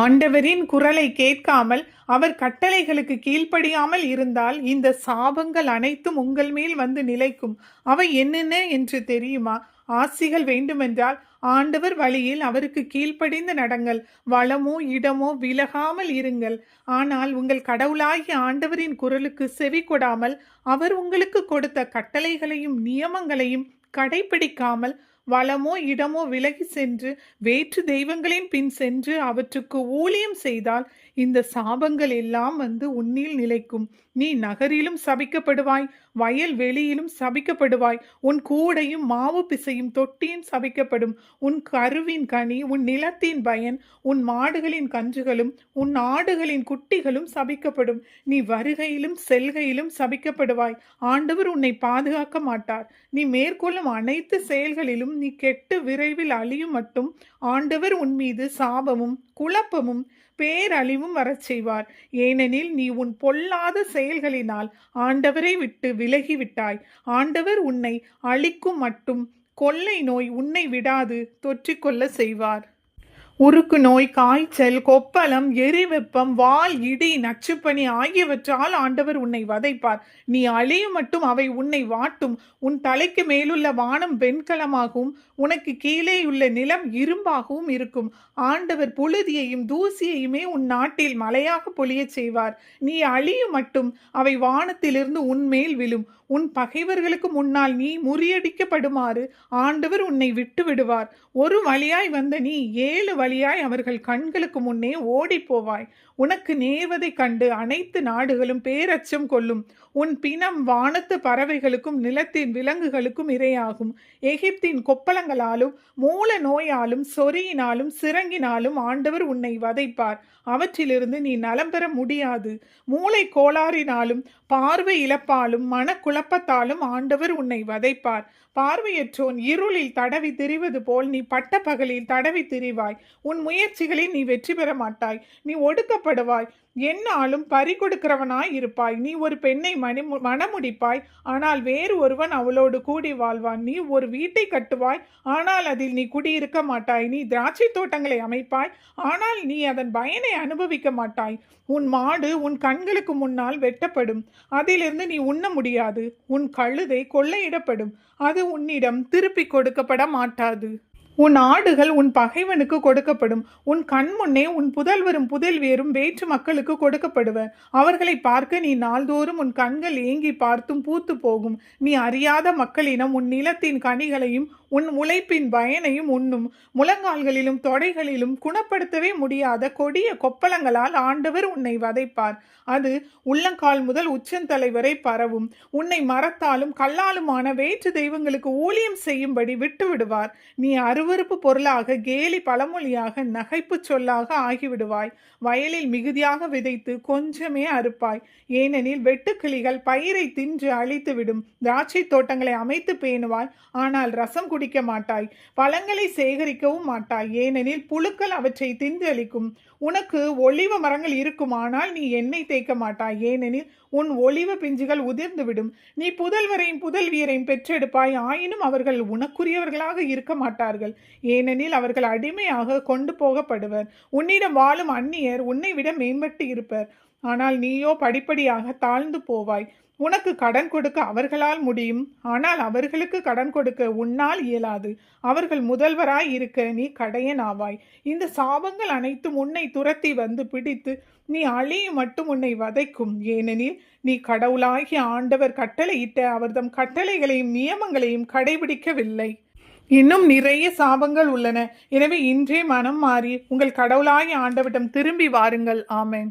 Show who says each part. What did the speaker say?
Speaker 1: ஆண்டவரின் குரலை கேட்காமல் அவர் கட்டளைகளுக்கு கீழ்ப்படியாமல் இருந்தால் இந்த சாபங்கள் அனைத்தும் உங்கள் மேல் வந்து நிலைக்கும். அவை என்னென்ன என்று தெரியுமா? ஆசிகள் வேண்டுமென்றால் ஆண்டவர் வழியில் அவருக்கு கீழ்ப்படிந்து நடங்கள். வளமோ இடமோ விலகாமல் இருங்கள். ஆனால் உங்கள் கடவுளாகிய ஆண்டவரின் குரலுக்கு செவி கொடாமல் அவர் உங்களுக்கு கொடுத்த கட்டளைகளையும் நியமங்களையும் கடைபிடிக்காமல் வளமோ இடமோ விலகி சென்று வேற்று தெய்வங்களின் பின் சென்று அவற்றுக்கு ஊழியம் செய்தால் இந்த சாபங்கள் எல்லாம் வந்து உன்னில் நிலைக்கும். நீ நகரிலும் சபிக்கப்படுவாய், வயல் வெளியிலும் சபிக்கப்படுவாய். உன் கூடையும் மாவு பிசையும் தொட்டியும் சபிக்கப்படும். உன் கருவின் கனி, உன் நிலத்தின் பயன், உன் மாடுகளின் கன்றுகளும் உன் ஆடுகளின் குட்டிகளும் சபிக்கப்படும். நீ வருகையிலும் செல்கையிலும் சபிக்கப்படுவாய். ஆண்டவர் உன்னை பாதுகாக்க மாட்டார். நீ மேற்கொள்ளும் அனைத்து செயல்களிலும் நீ கெட்டு விரைவில் அழியும் மட்டும் ஆண்டவர் உன் மீது சாபமும் குழப்பமும் பேரழிவும் வரச் செய்வார். ஏனெனில் நீ உன் பொல்லாத செயல்களினால் ஆண்டவரை விட்டு விலகிவிட்டாய். ஆண்டவர் உன்னை அழிக்கும் மட்டும் கொள்ளை நோய் உன்னை விடாது தொற்றிக்கொள்ள செய்வார். உருக்கு நோய், காய்ச்சல், கொப்பளம், எரிவெப்பம், வால், இடி, நச்சுப்பனி ஆகியவற்றால் ஆண்டவர் உன்னை வதைப்பார். நீ அழியும் மட்டும் அவை உன்னை வாட்டும். உன் தலைக்கு மேலுள்ள வானம் வெண்கலமாகவும் உனக்கு கீழேயுள்ள நிலம் இரும்பாகவும் இருக்கும். ஆண்டவர் புழுதியையும் தூசியையுமே உன் நாட்டில் மழையாக பொழியச் செய்வார். நீ அழியும் மட்டும் அவை வானத்திலிருந்து உன்மேல் விழும். உன் பகைவர்களுக்கு முன்னால் நீ முறியடிக்கப்படுமாறு ஆண்டவர் உன்னை விட்டு விடுவார். ஒரு வழியாய் வந்த நீ 7 வழியாய் அவர்கள் கண்களுக்கு முன்னே ஓடி போவாய். உனக்கு நேர்வதைக் கண்டு அனைத்து நாடுகளும் பேரச்சம் கொள்ளும். உன் பிணம் வானத்து பறவைகளுக்கும் நிலத்தின் விலங்குகளுக்கும் இரையாகும். எகிப்தின் கொப்பளங்களாலும் மூல நோயாலும் சொறியினாலும் சிறங்கினாலும் ஆண்டவர் உன்னை வதைப்பார். அவற்றிலிருந்து நீ நலம் பெற முடியாது. மூளை கோளாறினாலும் பார்வை இழப்பாலும் மனக்குழப்பத்தாலும் ஆண்டவர் உன்னை வதைப்பார். பார்வையற்றோன் இருளில் தடவி திரிவது போல் நீ பட்ட பகலில் தடவி திரிவாய். உன் முயற்சிகளில் நீ வெற்றி பெற மாட்டாய். நீ ஒடுக்கப்படுவாய். என்னாலும் பறி கொடுக்கிறவனாய் இருப்பாய். நீ ஒரு பெண்ணை மணமுடிப்பாய், ஆனால் வேறு ஒருவன் அவளோடு கூடி வாழ்வான். நீ ஒரு வீட்டை கட்டுவாய், ஆனால் அதில் நீ குடியிருக்க மாட்டாய். நீ திராட்சை தோட்டங்களை அமைப்பாய், ஆனால் நீ அதன் பயனை அனுபவிக்க மாட்டாய். உன் மாடு உன் கண்களுக்கு முன்னால் வெட்டப்படும், அதிலிருந்து நீ உண்ண முடியாது. உன் கழுதை கொள்ளையிடப்படும், அது உன்னிடம் திருப்பிக் கொடுக்கப்பட மாட்டாது. உன் ஆடுகள் உன் பகைவனுக்கு கொடுக்கப்படும். உன் கண் முன்னே உன் புதல்வரும் புதல்வியரும் வேற்று மக்களுக்கு கொடுக்கப்படுவர். அவர்களை பார்க்க நீ நாள்தோறும் உன் கண்கள் ஏங்கி பார்த்தும் பூத்து போகும். நீ அறியாத மக்களினம் உன் நிலத்தின் கனிகளையும் உன் உழைப்பின் பயனையும் உண்ணும். முழங்கால்களிலும் தொடைகளிலும் குணப்படுத்தவே முடியாத கொடிய கொப்பளங்களால் ஆண்டவர் உன்னை வதைப்பார். அது உள்ளங்கால் முதல் உச்சந்தலை வரை பரவும். உன்னை மரத்தாலும் கல்லாலுமான வேற்று தெய்வங்களுக்கு ஊழியம் செய்யும்படி விட்டு விடுவார். நீ அருவருப்பு பொருளாக, கேலி பழமொழியாக, நகைப்பு சொல்லாக ஆகிவிடுவாய். வயலில் மிகுதியாக விதைத்து கொஞ்சமே அறுப்பாய். ஏனெனில் வெட்டுக்கிளிகள் பயிரை தின்று அழித்துவிடும். திராட்சை தோட்டங்களை அமைத்து பேணுவாய், ஆனால் ரசம் குடிக்க மாட்டாய். பழங்களை சேகரிக்கவும் மாட்டாய், ஏனெனில் புழுக்கள் அவற்றை தின்று அளிக்கும். உனக்கு ஒலிவ மரங்கள் இருக்கும், ஆனால் நீ எண்ணெய் தேய்க்க மாட்டாய், ஏனெனில் உன் ஒலிவ பிஞ்சுகள் உதிர்ந்துவிடும். நீ புதல்வரையும் புதல்வியரையும் பெற்றெடுப்பாய், ஆயினும் அவர்கள் உனக்குரியவர்களாக இருக்க மாட்டார்கள், ஏனெனில் அவர்கள் அடிமையாக கொண்டு போகப்படுவர். உன்னிடம் வாழும் அந்நியர் உன்னை விட மேம்பட்டு இருப்பர், ஆனால் நீயோ படிப்படியாக தாழ்ந்து போவாய். உனக்கு கடன் கொடுக்க அவர்களால் முடியும், ஆனால் அவர்களுக்கு கடன் கொடுக்க உன்னால் இயலாது. அவர்கள் முதல்வராய் இருக்க நீ கடையன் ஆவாய். இந்த சாபங்கள் அனைத்தும் உன்னை துரத்தி வந்து பிடித்து நீ அழியும் மட்டும் உன்னை வதைக்கும். ஏனெனில் நீ கடவுளாகிய ஆண்டவர் கட்டளையிட்ட அவர்தம் கட்டளைகளையும் நியமங்களையும் கடைபிடிக்கவில்லை. இன்னும் நிறைய சாபங்கள் உள்ளன. எனவே இன்றே மனம் மாறி உங்கள் கடவுளாகிய ஆண்டவரிடம் திரும்பி வாருங்கள். ஆமென்.